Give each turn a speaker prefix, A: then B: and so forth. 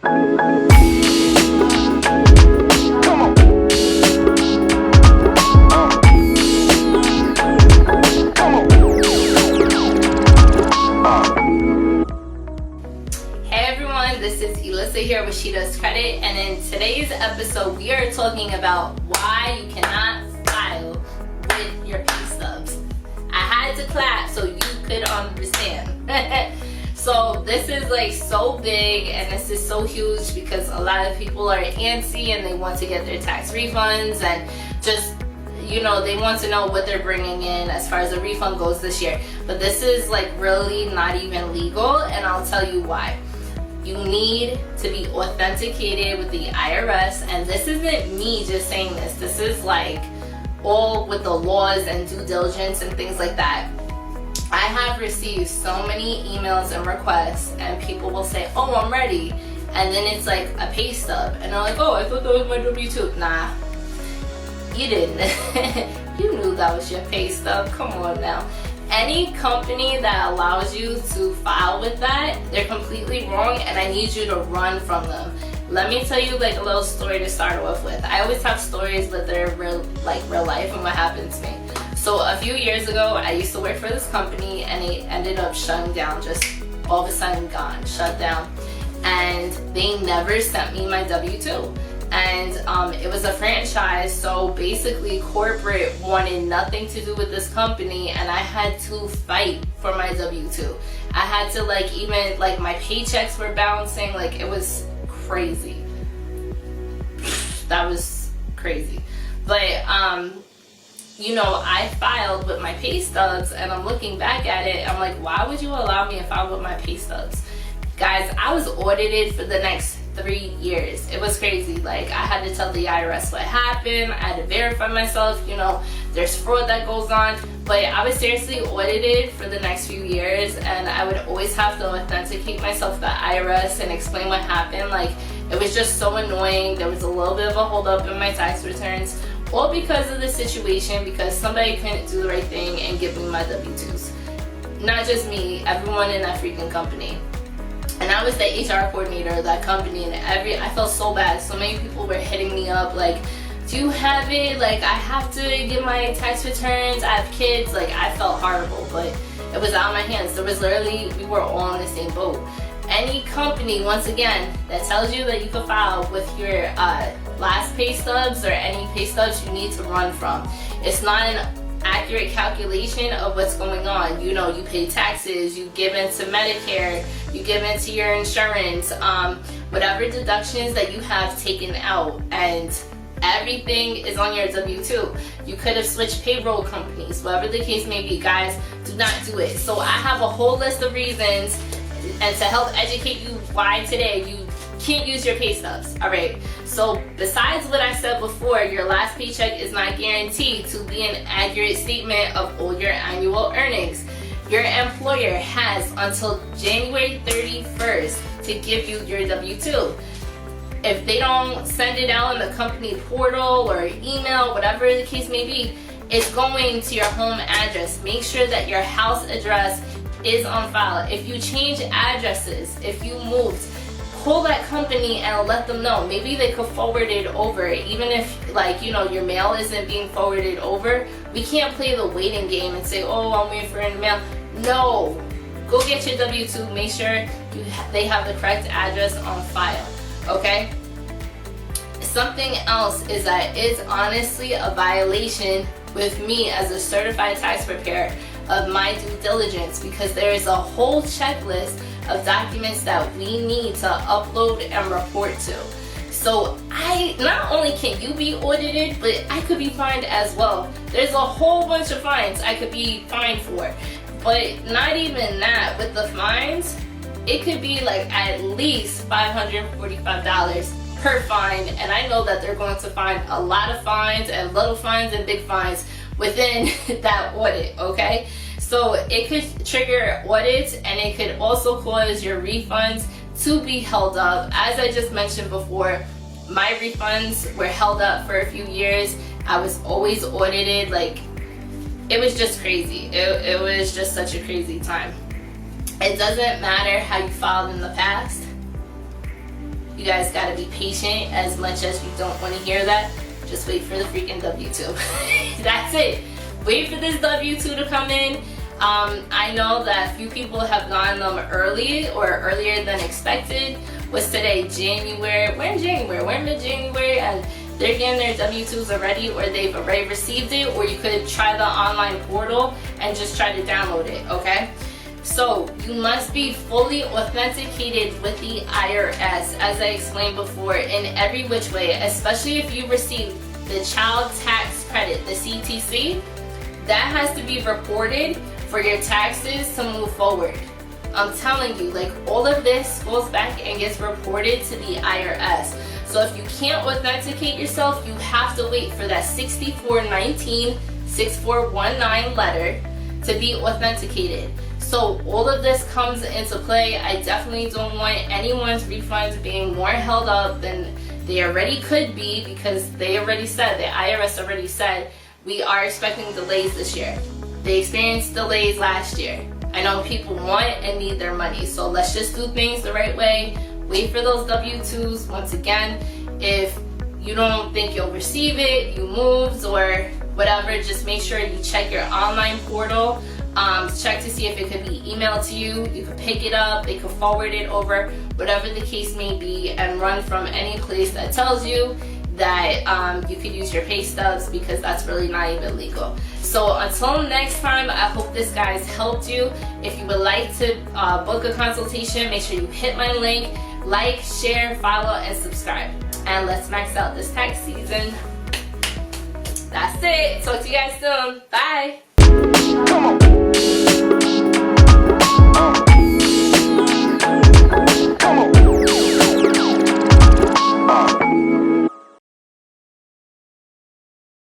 A: Here with She Does Credit, and in today's episode we are talking about why you cannot file with your pay stubs. I had to clap so you could understand. So this is like so big and this is so huge because a lot of people are antsy and they want to get their tax refunds and just, you know, they want to know what they're bringing in as far as the refund goes this year. But this is like really not even legal, and I'll tell you why. You need to be authenticated with the IRS, and this isn't me just saying this. This is like all with the laws and due diligence and things like that. I have received so many emails and requests, and people will say, oh, I'm ready. And then it's like a pay stub. And I'm like, oh, I thought that was my W-2. Nah, you didn't. You knew that was your pay stub. Come on now. Any company that allows you to file with that, they're completely wrong, and I need you to run from them. Let me tell you like a little story to start off with. I always have stories, but they're real life and what happened to me. So a few years ago, I used to work for this company, and it ended up shutting down, just all of a sudden gone, shut down. And they never sent me my W-2. And it was a franchise, so basically corporate wanted nothing to do with this company, and I had to fight for my W-2. I had to even my paychecks were bouncing, it was crazy. That was crazy. But you know, I filed with my pay stubs, and I'm looking back at it, I'm like, why would you allow me to file with my pay stubs? Guys, I was audited for the next 3 years. It was crazy. I had to tell the IRS what happened. I had to verify myself. You know, there's fraud that goes on. But I was seriously audited for the next few years, and I would always have to authenticate myself to the IRS and explain what happened. It was just so annoying. There was a little bit of a holdup in my tax returns, all because of the situation, because somebody couldn't do the right thing and give me my W-2s. Not just me, everyone in that freaking company. And I was the HR coordinator of that company, and I felt so bad. So many people were hitting me up do you have it? I have to get my tax returns. I have kids. I felt horrible, but it was out of my hands. There was literally, we were all in the same boat. Any company, once again, that tells you that you can file with your last pay stubs or any pay stubs, you need to run from. It's not an accurate calculation of what's going on. You know, you pay taxes, you give into Medicare, you give into your insurance, whatever deductions that you have taken out, and everything is on your W-2. You could have switched payroll companies, whatever the case may be. Guys, do not do it. So I have a whole list of reasons, and to help educate you why today you can't use your pay stubs. All right, so besides what I said before, your last paycheck is not guaranteed to be an accurate statement of all your annual earnings. Your employer has until January 31st to give you your W-2. If they don't send it out in the company portal or email, whatever the case may be, it's going to your home address. Make sure that your house address is on file. If you change addresses, if you moved, call that company and let them know. Maybe they could forward it over. Even if your mail isn't being forwarded over, we can't play the waiting game and say, oh, I'm waiting for it in the mail. No, go get your W-2. Make sure they have the correct address on file, okay? Something else is that it's honestly a violation with me as a certified tax preparer of my due diligence, because there is a whole checklist of documents that we need to upload and report to. So not only can you be audited, but I could be fined as well. There's a whole bunch of fines I could be fined for. But not even that, with the fines, it could be at least $545 per fine. And I know that they're going to find a lot of fines and little fines and big fines within that audit, okay? So it could trigger audits, and it could also cause your refunds to be held up. As I just mentioned before, my refunds were held up for a few years. I was always audited. It was just crazy. It was just such a crazy time. It doesn't matter how you filed in the past. You guys gotta be patient. As much as you don't want to hear that, just wait for the freaking W-2. That's it. Wait for this W-2 to come in. I know that a few people have gotten them early or earlier than expected. What's today? January. We're in January. We're in mid-January, and they're getting their W-2s already, or they've already received it, or you could try the online portal and just try to download it, okay? So you must be fully authenticated with the IRS, as I explained before, in every which way, especially if you receive the child tax credit, the CTC. That has to be reported for your taxes to move forward. I'm telling you, like, all of this goes back and gets reported to the IRS. So if you can't authenticate yourself, you have to wait for that 6419 6419 letter to be authenticated. So all of this comes into play. I definitely don't want anyone's refunds being more held up than they already could be, because they already said, the IRS already said, we are expecting delays this year. They experienced delays last year. I know people want and need their money, so let's just do things the right way. Wait for those W-2s. Once again, if you don't think you'll receive it, you moved or whatever, just make sure you check your online portal. Check to see if it could be emailed to you. You could pick it up, they could forward it over, whatever the case may be, and run from any place that tells you that you could use your pay stubs, because that's really not even legal. So until next time, I hope this guys helped you. If you would like to book a consultation, make sure you hit my link, like, share, follow, and subscribe. And let's max out this tax season. That's it. Talk to you guys soon. Bye. Come on.